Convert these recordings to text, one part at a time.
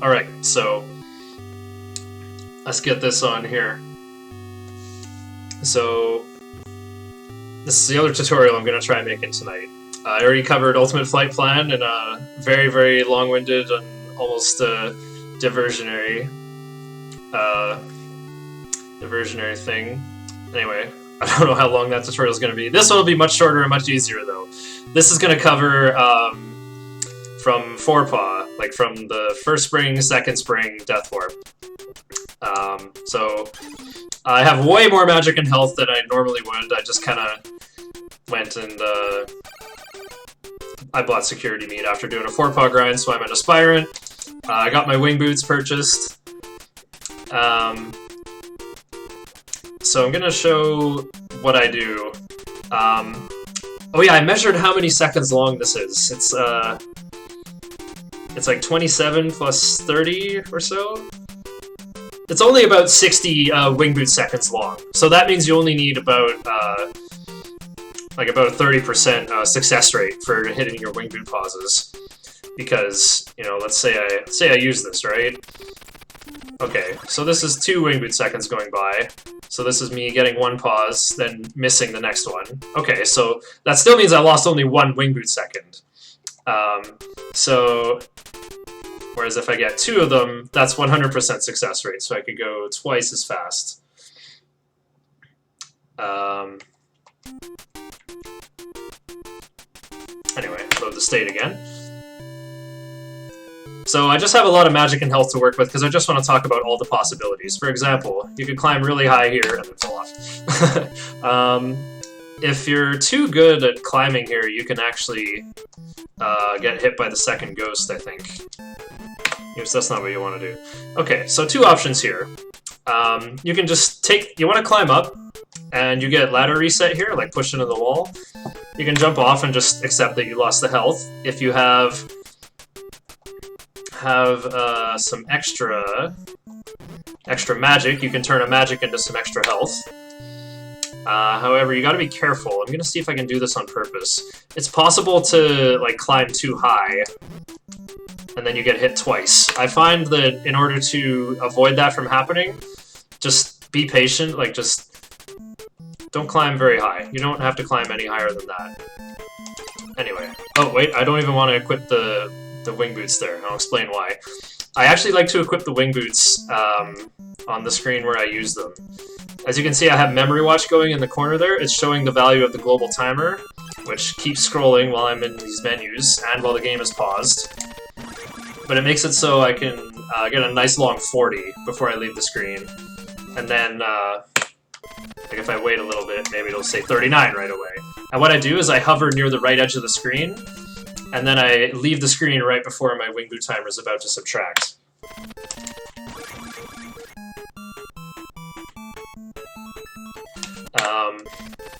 Alright, so let's get this on here. So this is the other tutorial I'm going to try making tonight. I already covered Ultimate Flight Plan in a very, very long-winded and almost diversionary thing. Anyway, I don't know how long that tutorial is going to be. This one will be much shorter and much easier, though. This is going to cover from Forepaw, like from the first spring, second spring, Death Warp. So I have way more magic and health than I normally would. I just kind of went and I bought security meat after doing a Forepaw grind, so I'm an aspirant. I got my wing boots purchased. So I'm gonna show what I do. Oh yeah, I measured how many seconds long this is. It's like 27 plus 30 or so. It's only about 60 wing boot seconds long. So that means you only need about a 30% success rate for hitting your wing boot pauses. Because, you know, let's say I use this, right? Okay, so this is 2 wing boot seconds going by. So this is me getting 1 pause, then missing the next one. Okay, so that still means I lost only 1 wing boot second. Whereas if I get 2 of them, that's 100% success rate, so I could go twice as fast. Anyway, load the state again. So I just have a lot of magic and health to work with because I just want to talk about all the possibilities. For example, you could climb really high here and then fall off. If you're too good at climbing here, you can actually get hit by the second ghost, I think. Yes, that's not what you want to do. Okay, so 2 options here. You can just you want to climb up, and you get ladder reset here, like push into the wall. You can jump off and just accept that you lost the health. If you have some extra magic, you can turn a magic into some extra health. However, you gotta be careful. I'm gonna see if I can do this on purpose. It's possible to, like, climb too high, and then you get hit twice. I find that in order to avoid that from happening, just be patient, like, just don't climb very high. You don't have to climb any higher than that. Anyway. Oh, wait, I don't even want to equip the wing boots there. I'll explain why. I actually like to equip the wing boots on the screen where I use them. As you can see, I have Memory Watch going in the corner there. It's showing the value of the global timer, which keeps scrolling while I'm in these menus and while the game is paused. But it makes it so I can get a nice long 40 before I leave the screen. And then, like if I wait a little bit, maybe it'll say 39 right away. And what I do is I hover near the right edge of the screen, and then I leave the screen right before my wing boot timer is about to subtract.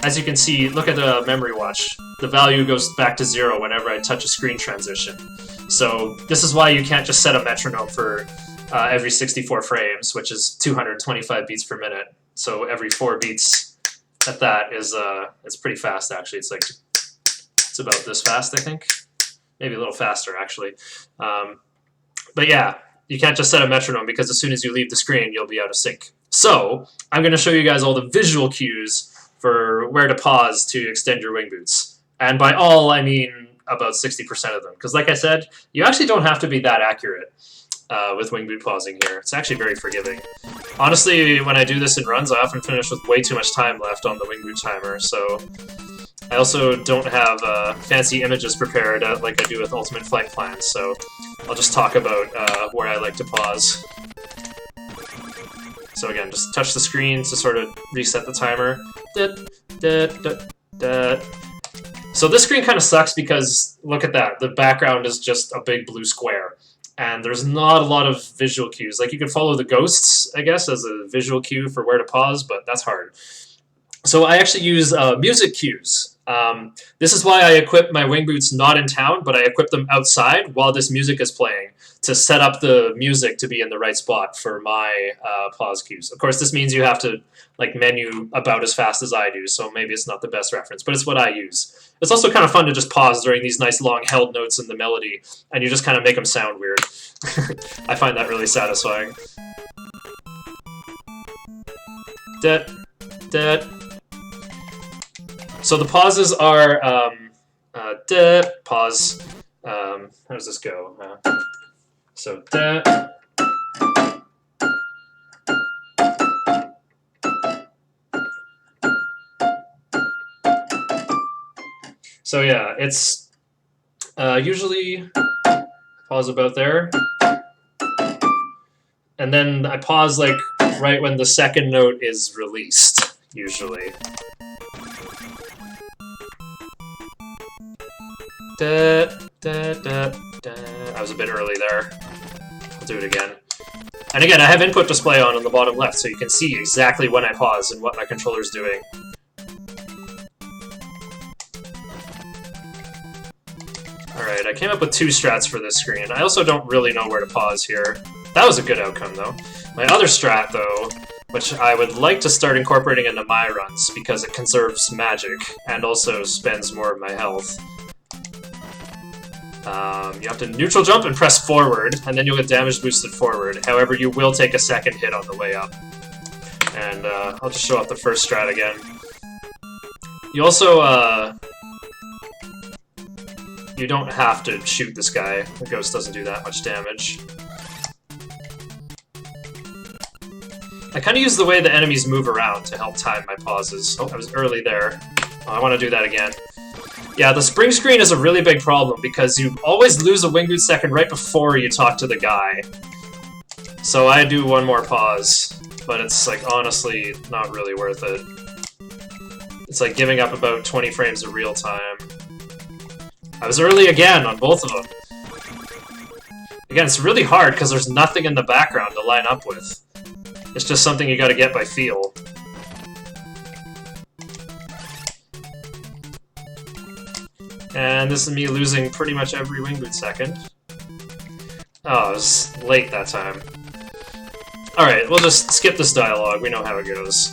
As you can see, look at the Memory Watch. The value goes back to 0 whenever I touch a screen transition. So this is why you can't just set a metronome for every 64 frames, which is 225 beats per minute. So every 4 beats at that is it's pretty fast, actually. It's about this fast, I think. Maybe a little faster, actually. But yeah, you can't just set a metronome because as soon as you leave the screen, you'll be out of sync. So I'm going to show you guys all the visual cues for where to pause to extend your wing boots. And by all, I mean about 60% of them. Because like I said, you actually don't have to be that accurate with wing boot pausing here. It's actually very forgiving. Honestly, when I do this in runs, I often finish with way too much time left on the wing boot timer, so I also don't have fancy images prepared like I do with Ultimate Flight Plan, so I'll just talk about where I like to pause. So again, just touch the screen to sort of reset the timer. So this screen kind of sucks because, look at that, the background is just a big blue square. And there's not a lot of visual cues. Like, you could follow the ghosts, I guess, as a visual cue for where to pause, but that's hard. So I actually use music cues. This is why I equip my wing boots not in town, but I equip them outside while this music is playing to set up the music to be in the right spot for my pause cues. Of course, this means you have to like menu about as fast as I do, so maybe it's not the best reference, but it's what I use. It's also kind of fun to just pause during these nice long held notes in the melody, and you just kind of make them sound weird. I find that really satisfying. So the pauses are pause. How does this go? So So yeah, it's usually pause about there, and then I pause like right when the second note is released, usually. I was a bit early there. I'll do it again. And again, I have input display on the bottom left, so you can see exactly when I pause and what my controller's doing. Alright, I came up with 2 strats for this screen. I also don't really know where to pause here. That was a good outcome, though. My other strat, though, which I would like to start incorporating into my runs, because it conserves magic, and also spends more of my health. You have to neutral jump and press forward, and then you'll get damage boosted forward. However, you will take a second hit on the way up. And I'll just show off the first strat again. You also, you don't have to shoot this guy. The ghost doesn't do that much damage. I kind of use the way the enemies move around to help time my pauses. Oh, I was early there. Oh, I want to do that again. Yeah, the spring screen is a really big problem because you always lose a wing boot second right before you talk to the guy. So I do one more pause, but it's like honestly not really worth it. It's like giving up about 20 frames of real time. I was early again on both of them. Again, it's really hard because there's nothing in the background to line up with. It's just something you gotta get by feel. And this is me losing pretty much every wing boot second. Oh, I was late that time. Alright, we'll just skip this dialogue. We know how it goes.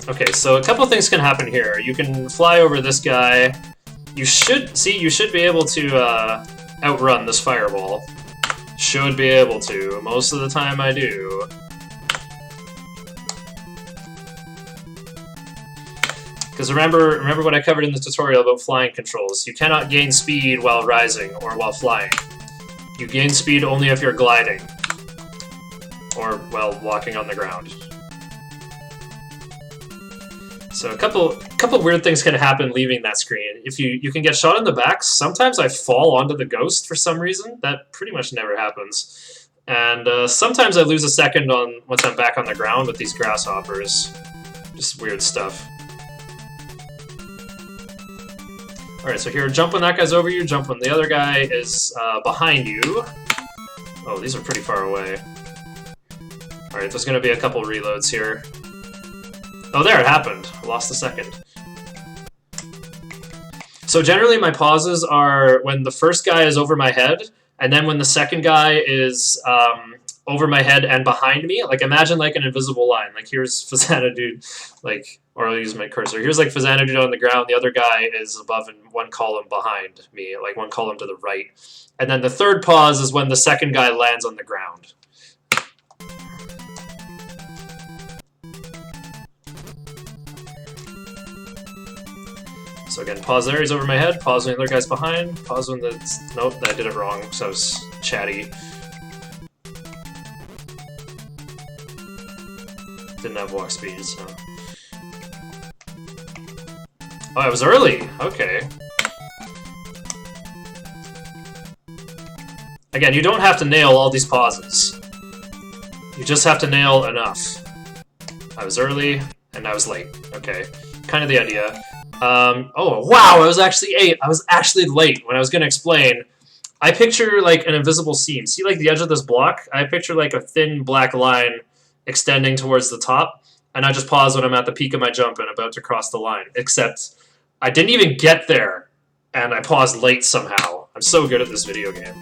Okay, so a couple things can happen here. You can fly over this guy. You should be able to outrun this fireball. Should be able to. Most of the time I do. Because remember what I covered in the tutorial about flying controls. You cannot gain speed while rising or while flying. You gain speed only if you're gliding. Or, well, walking on the ground. So a couple weird things can happen leaving that screen. If you can get shot in the back, sometimes I fall onto the ghost for some reason. That pretty much never happens. And sometimes I lose a second once I'm back on the ground with these grasshoppers. Just weird stuff. Alright, so here, jump when that guy's over you, jump when the other guy is behind you. Oh, these are pretty far away. Alright, there's gonna be a couple reloads here. Oh, there, it happened. I lost a second. So generally my pauses are when the first guy is over my head, and then when the second guy is over my head and behind me. Like, imagine like an invisible line. Like, here's Faxanadu, like, or I'll use my cursor. Here's like Faxanadu on the ground, the other guy is above and one column behind me, like one column to the right. And then the third pause is when the second guy lands on the ground. So again, pause there, he's over my head, pause when the other guy's behind, pause when the... Nope, I did it wrong, because I was chatty. Didn't have walk speed, so... Oh, I was early! Okay. Again, you don't have to nail all these pauses. You just have to nail enough. I was early, and I was late. Okay. Kind of the idea. Oh, wow, I was actually late. When I was going to explain, I picture, like, an invisible seam. See, like, the edge of this block? I picture, like, a thin black line extending towards the top. and I just pause when I'm at the peak of my jump and about to cross the line. Except I didn't even get there, and I paused late somehow. I'm so good at this video game.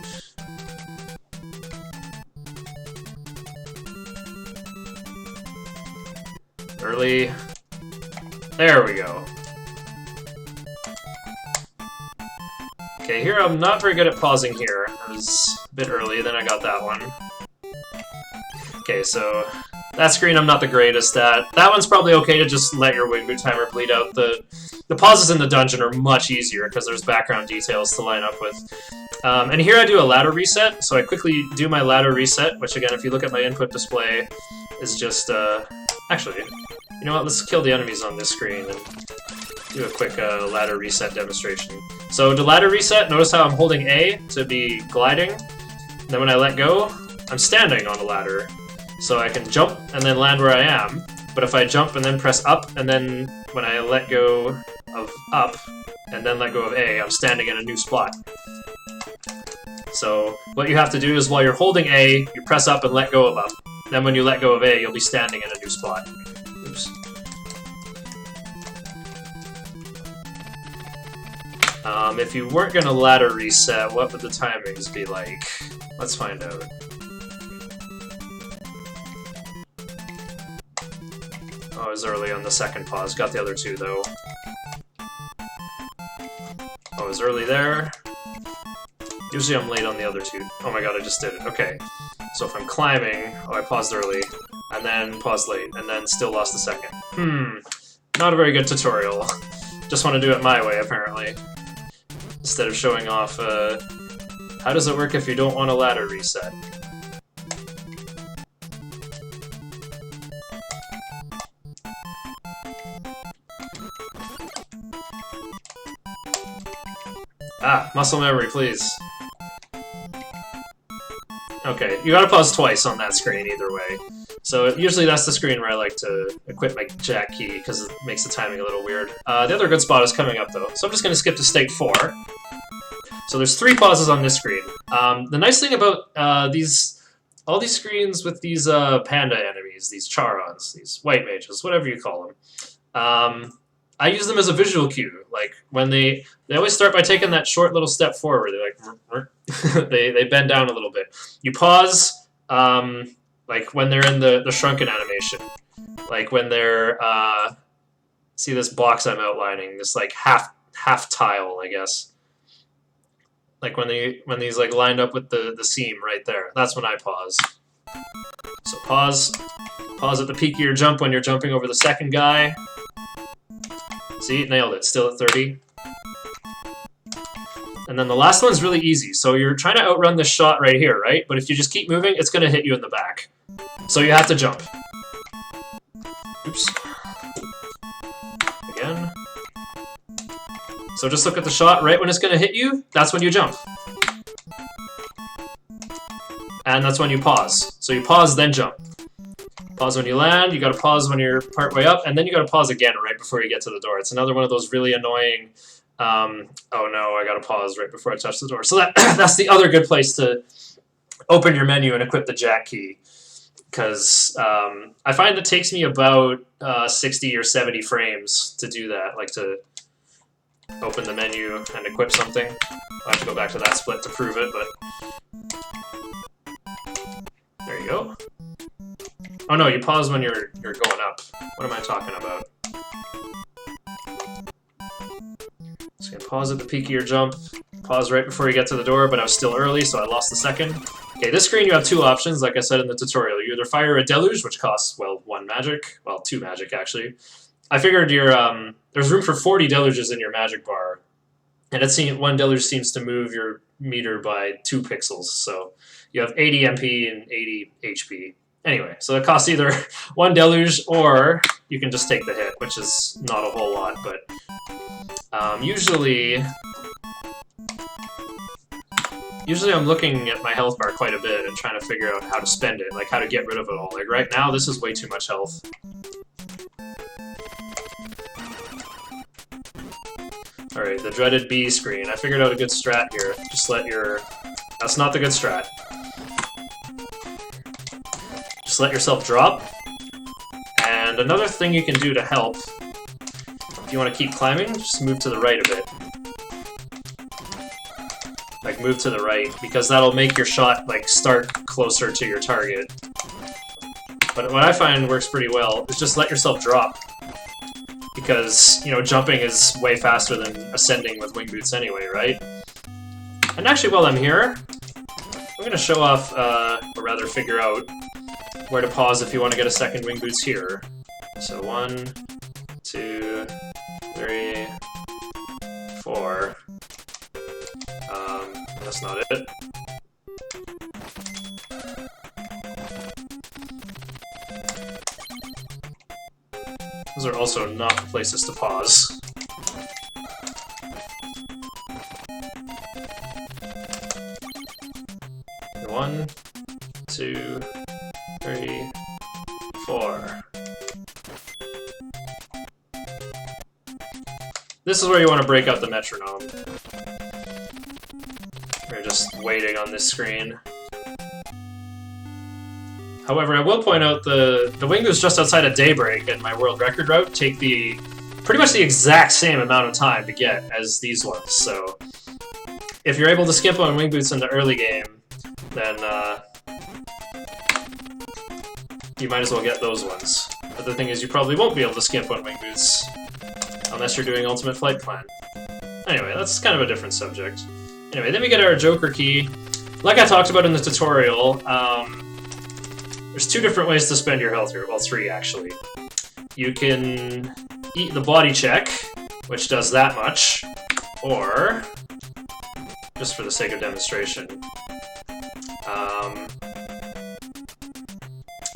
Early. There we go. Okay, here I'm not very good at pausing here. I was a bit early, then I got that one. Okay, so that screen I'm not the greatest at. That one's probably okay to just let your wing boot timer bleed out. The pauses in the dungeon are much easier because there's background details to line up with. And here I do a ladder reset, so I quickly do my ladder reset, which again, if you look at my input display, is just, actually, you know what, let's kill the enemies on this screen and do a quick ladder reset demonstration. So to ladder reset, notice how I'm holding A to be gliding, and then when I let go, I'm standing on the ladder. So I can jump and then land where I am, but if I jump and then press up, and then when I let go of up, and then let go of A, I'm standing in a new spot. So what you have to do is while you're holding A, you press up and let go of up. Then when you let go of A, you'll be standing in a new spot. Oops. If you weren't going to ladder reset, what would the timings be like? Let's find out. Oh, I was early on the second pause. Got the other two, though. I was early there. Usually I'm late on the other two. Oh my god, I just did it. Okay. So if I'm climbing... Oh, I paused early. And then paused late. And then still lost a second. Not a very good tutorial. Just want to do it my way, apparently. Instead of showing off, how does it work if you don't want a ladder reset? Ah, muscle memory, please. Okay, you gotta pause twice on that screen either way. So usually that's the screen where I like to equip my jack key, because it makes the timing a little weird. The other good spot is coming up though, so I'm just gonna skip to state 4. So there's 3 pauses on this screen. The nice thing about all these screens with these panda enemies, these charons, these white mages, whatever you call them, I use them as a visual cue. Like when they always start by taking that short little step forward. They like they bend down a little bit. You pause like when they're in the shrunken animation, like when they're see this box I'm outlining, this like half tile, I guess. Like when these like lined up with the seam right there. That's when I pause. So pause at the peak of your jump when you're jumping over the second guy. See, nailed it. Still at 30. And then the last one's really easy. So you're trying to outrun this shot right here, right? But if you just keep moving, it's going to hit you in the back. So you have to jump. Oops. Again. So just look at the shot right when it's going to hit you. That's when you jump. And that's when you pause. So you pause, then jump. Pause when you land, you gotta pause when you're partway up, and then you gotta pause again right before you get to the door. It's another one of those really annoying, oh no, I gotta pause right before I touch the door. So that's the other good place to open your menu and equip the jack key. Because I find it takes me about 60 or 70 frames to do that, like to open the menu and equip something. I'll have to go back to that split to prove it, but there you go. Oh no, you pause when you're going up. What am I talking about? Just gonna pause at the peak of your jump. Pause right before you get to the door, but I was still early, so I lost a second. Okay, this screen you have 2 options, like I said in the tutorial. You either fire a deluge, which costs, well, 1 magic. Well, 2 magic, actually. I figured there's room for 40 deluges in your magic bar. And 1 deluge seems to move your meter by 2 pixels, so you have 80 MP and 80 HP. Anyway, so it costs either 1 deluge, or you can just take the hit, which is not a whole lot, but usually I'm looking at my health bar quite a bit and trying to figure out how to spend it, like how to get rid of it all. Like right now, this is way too much health. Alright, the dreaded B screen. I figured out a good strat here. Just let your... That's not the good strat. Just let yourself drop, and And another thing you can do to help, if you want to keep climbing, just move to the right a bit. Like, move to the right, because that'll make your shot, like, start closer to your target. But what I find works pretty well is just let yourself drop. Because, you know, jumping is way faster than ascending with wing boots anyway, right? And actually, while I'm here, I'm going to show off, or rather figure out, where to pause if you want to get a second wing boots here. So 1, 2, 3, 4. That's not it. Those are also not the places to pause. One, 2, 3, 4. This is where you want to break out the metronome. We're just waiting on this screen. However, I will point out the wing boots just outside of Daybreak and my world record route take pretty much the exact same amount of time to get as these ones, so if you're able to skip on wing boots in the early game, then you might as well get those ones. But the thing is, you probably won't be able to skip on wing boots unless you're doing Ultimate Flight Plan. Anyway, that's kind of a different subject. Anyway, then we get our Joker key. Like I talked about in the tutorial, there's 2 different ways to spend your health here. Well, 3 actually. You can eat the body check, which does that much, or, just for the sake of demonstration,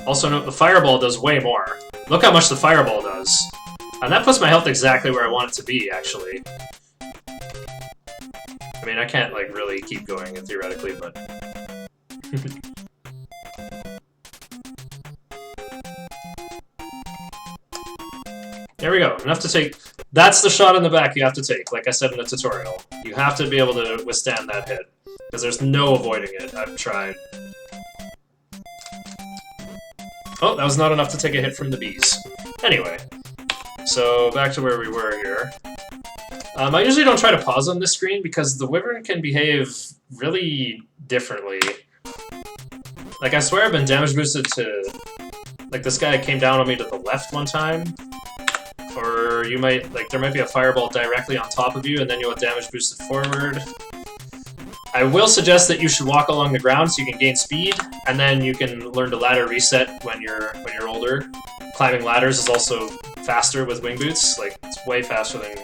also note the fireball does way more. Look how much the fireball does. And that puts my health exactly where I want it to be, actually. I mean, I can't, like, really keep going, theoretically, but... There we go. Enough to take... That's the shot in the back you have to take, like I said in the tutorial. You have to be able to withstand that hit. Because there's no avoiding it. I've tried. Oh, that was not enough to take a hit from the bees. Anyway. So, back to where we were here. I usually don't try to pause on this screen because the Wyvern can behave really differently. Like, I swear I've been damage boosted to... Like, this guy came down on me to the left one time. Or you might, like, there might be a fireball directly on top of you and then you'll have damage boosted forward. I will suggest that you should walk along the ground so you can gain speed, and then you can learn to ladder reset when you're older. Climbing ladders is also faster with wing boots. Like, it's way faster than...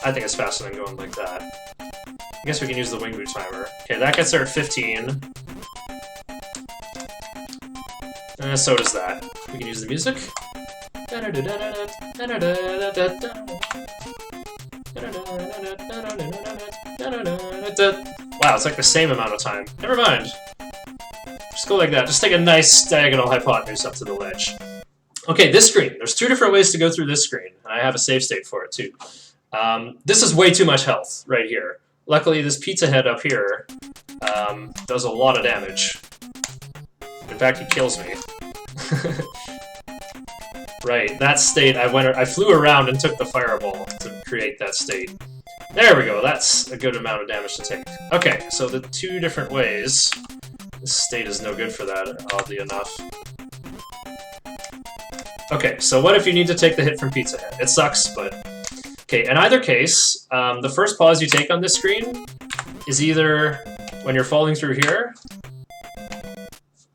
I think it's faster than going like that. I guess we can use the wing boot timer. Okay, that gets there at 15. And so does that. We can use the music. Wow, it's like the same amount of time. Never mind. Just go like that. Just take a nice diagonal hypotenuse up to the ledge. Okay, this screen. There's 2 different ways to go through this screen, and I have a save state for it too. This is way too much health right here. Luckily, this pizza head up here does a lot of damage. In fact, he kills me. Right, that state, I flew around and took the fireball to create that state. There we go, that's a good amount of damage to take. Okay, so the 2 different ways. This state is no good for that, oddly enough. Okay, so what if you need to take the hit from Pizza Head? It sucks, but... Okay, in either case, the first pause you take on this screen is either when you're falling through here.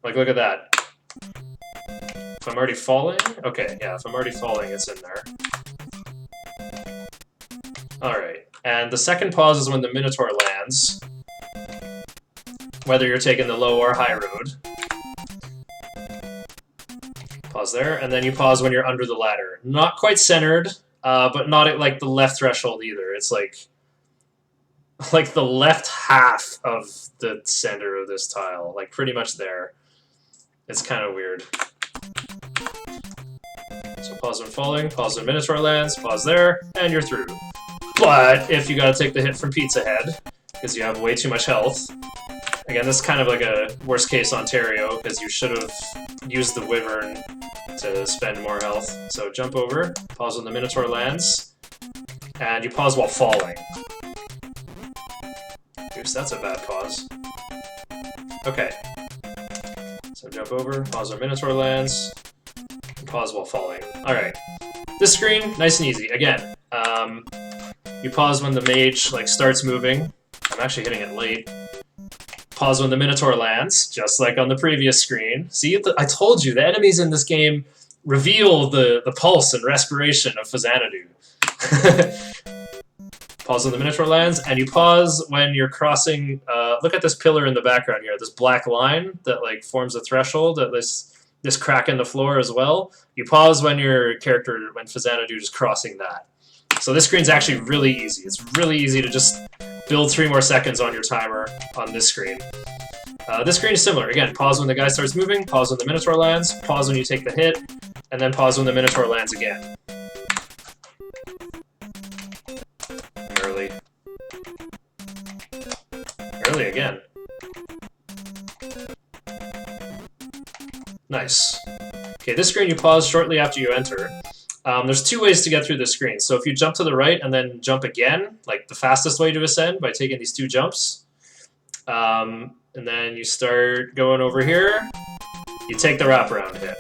Like, look at that. If I'm already falling? Okay, yeah, if I'm already falling, it's in there. Alright, and the second pause is when the Minotaur lands. Whether you're taking the low or high road. Pause there, and then you pause when you're under the ladder. Not quite centered, but not at, like, the left threshold either. It's like the left half of the center of this tile. Like, pretty much there. It's kind of weird. So pause when falling, pause when Minotaur lands, pause there, and you're through. But if you gotta take the hit from Pizza Head, because you have way too much health, again, this is kind of like a worst case Ontario, because you should have used the Wyvern to spend more health. So jump over, pause when the Minotaur lands, and you pause while falling. Oops, that's a bad pause. Okay. So jump over, pause when Minotaur lands, and pause while falling. Alright. This screen, nice and easy. Again, you pause when the mage like starts moving. I'm actually hitting it late. Pause when the Minotaur lands, just like on the previous screen. See, I told you, the enemies in this game reveal the pulse and respiration of Faxanadu. Pause when the Minotaur lands, and you pause when you're crossing... look at this pillar in the background here, this black line that like forms a threshold, this crack in the floor as well. You pause when your character, when Faxanadu is crossing that. So this screen's actually really easy. It's really easy to just build 3 more seconds on your timer on this screen. This screen is similar. Again, pause when the guy starts moving, pause when the Minotaur lands, pause when you take the hit, and then pause when the Minotaur lands again. Early. Early again. Nice. Okay, this screen you pause shortly after you enter. There's 2 ways to get through this screen. So if you jump to the right and then jump again, like the fastest way to ascend by taking these 2 jumps, and then you start going over here, you take the wraparound hit.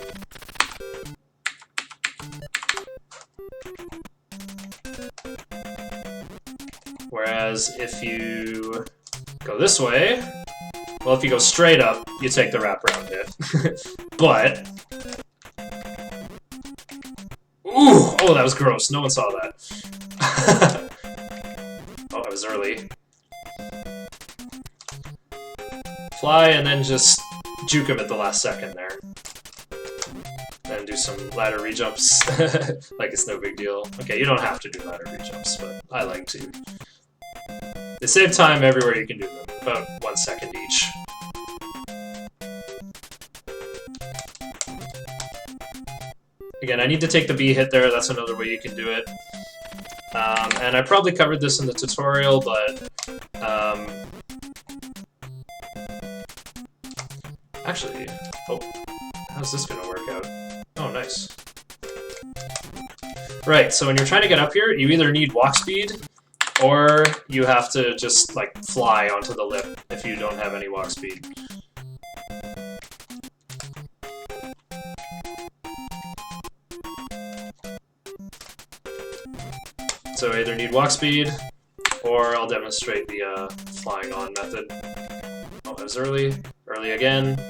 Whereas if you go this way, well, if you go straight up, you take the wraparound hit. But... Ooh! Oh, that was gross. No one saw that. Oh, I was early. Fly, and then just juke him at the last second there. Then do some ladder rejumps. Like it's no big deal. Okay, you don't have to do ladder rejumps, but I like to. They save time everywhere you can do them. About 1 second each. Again, I need to take the B hit there, that's another way you can do it. And I probably covered this in the tutorial, but... actually... Oh, how's this gonna work out? Oh, nice. Right, so when you're trying to get up here, you either need walk speed, or you have to just, like, fly onto the lip if you don't have any walk speed. So I either need walk speed, or I'll demonstrate the flying on method. Oh, I was early. Early again.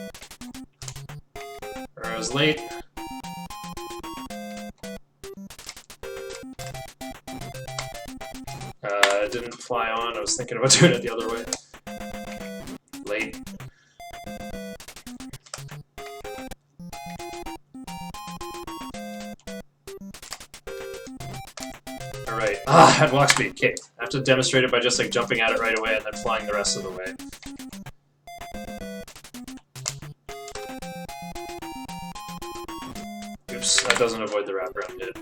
Or I was late. Didn't fly on, I was thinking about doing it the other way. Late. Alright. Ah, I had walk speed. Okay. I have to demonstrate it by just like jumping at it right away and then flying the rest of the way. Oops, that doesn't avoid the wraparound hit.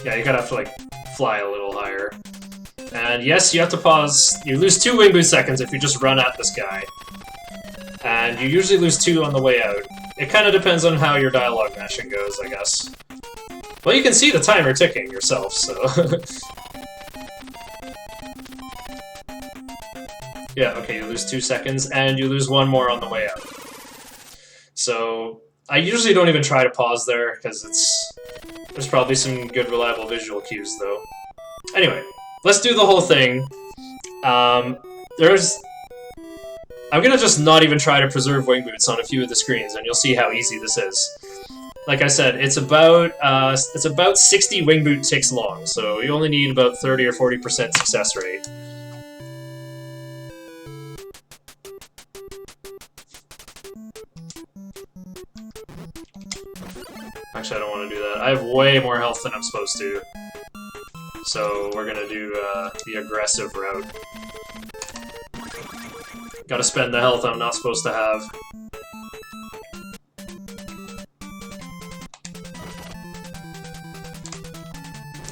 Yeah, you gotta have to, like, fly a little higher. And yes, you have to pause. You lose 2 wing boot seconds if you just run at this guy. And you usually lose 2 on the way out. It kind of depends on how your dialogue matching goes, I guess. Well, you can see the timer ticking yourself, so... Yeah, okay, you lose 2 seconds, and you lose 1 more on the way out. So, I usually don't even try to pause there, because there's probably some good reliable visual cues, though. Anyway, let's do the whole thing. I'm gonna just not even try to preserve wing boots on a few of the screens, and you'll see how easy this is. Like I said, it's about 60 wing boot ticks long, so you only need about 30 or 40% success rate. Actually, I don't want to do that. I have way more health than I'm supposed to. So we're gonna do the aggressive route. Gotta spend the health I'm not supposed to have.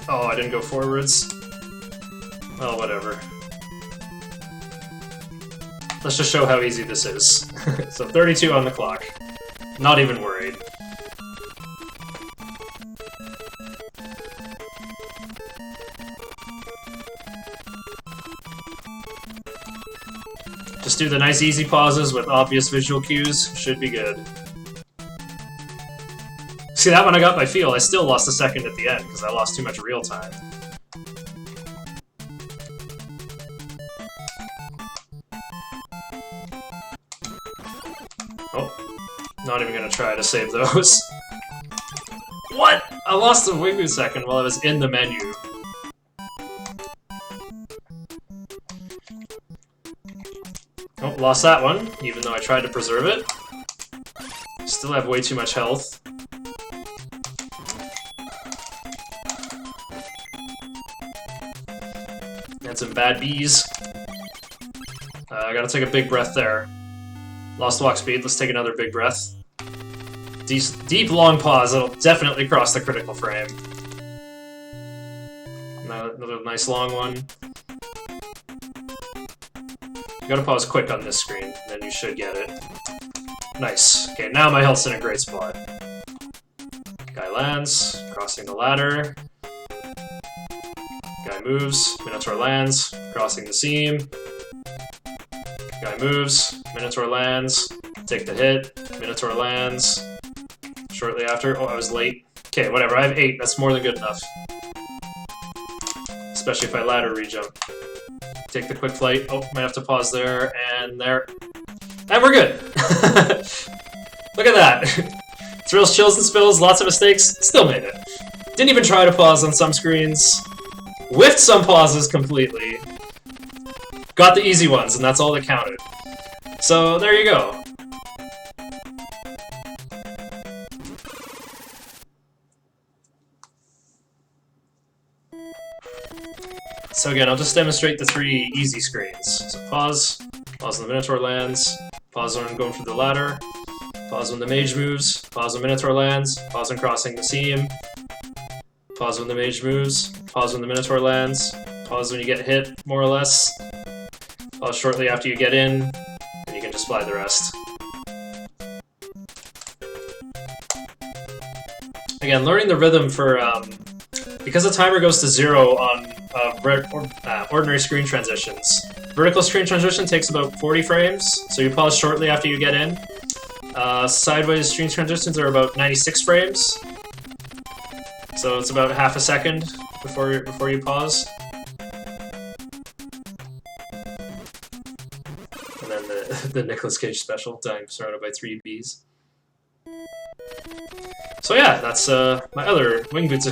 Oh, I didn't go forwards. Well, whatever. Let's just show how easy this is. So 32 on the clock. Not even worried. Just do the nice easy pauses with obvious visual cues. Should be good. See, that one I got by feel. I still lost a second at the end because I lost too much real time. Oh, not even gonna try to save those. What? I lost the wing boot second while I was in the menu. Oh, lost that one, even though I tried to preserve it. Still have way too much health. And some bad bees. I gotta take a big breath there. Lost walk speed, let's take another big breath. Deep long pause, that'll definitely cross the critical frame. Another nice long one. You gotta pause quick on this screen, then you should get it. Nice. Okay, now my health's in a great spot. Guy lands, crossing the ladder. Guy moves, Minotaur lands, crossing the seam. Guy moves, Minotaur lands, take the hit, Minotaur lands. Shortly after, oh, I was late. Okay, whatever, I have 8, that's more than good enough. Especially if I ladder rejump. Take the quick flight, oh, might have to pause there, and there. And we're good! Look at that! Thrills, chills, and spills, lots of mistakes, still made it. Didn't even try to pause on some screens. Whiffed some pauses completely. Got the easy ones, and that's all that counted. So, there you go. So again, I'll just demonstrate the 3 easy screens. So pause when the Minotaur lands, pause when I'm going through the ladder, pause when the mage moves, pause when Minotaur lands, pause when crossing the seam, pause when the mage moves, pause when the Minotaur lands, pause when you get hit, more or less, pause shortly after you get in, and you can just fly the rest. Again, learning the rhythm for, because the timer goes to 0 on ordinary screen transitions. Vertical screen transition takes about 40 frames, so you pause shortly after you get in. Sideways screen transitions are about 96 frames, so it's about half a second before you pause. And then the Nicolas Cage special, dying surrounded by 3 bees. So yeah, that's my other Wing Boots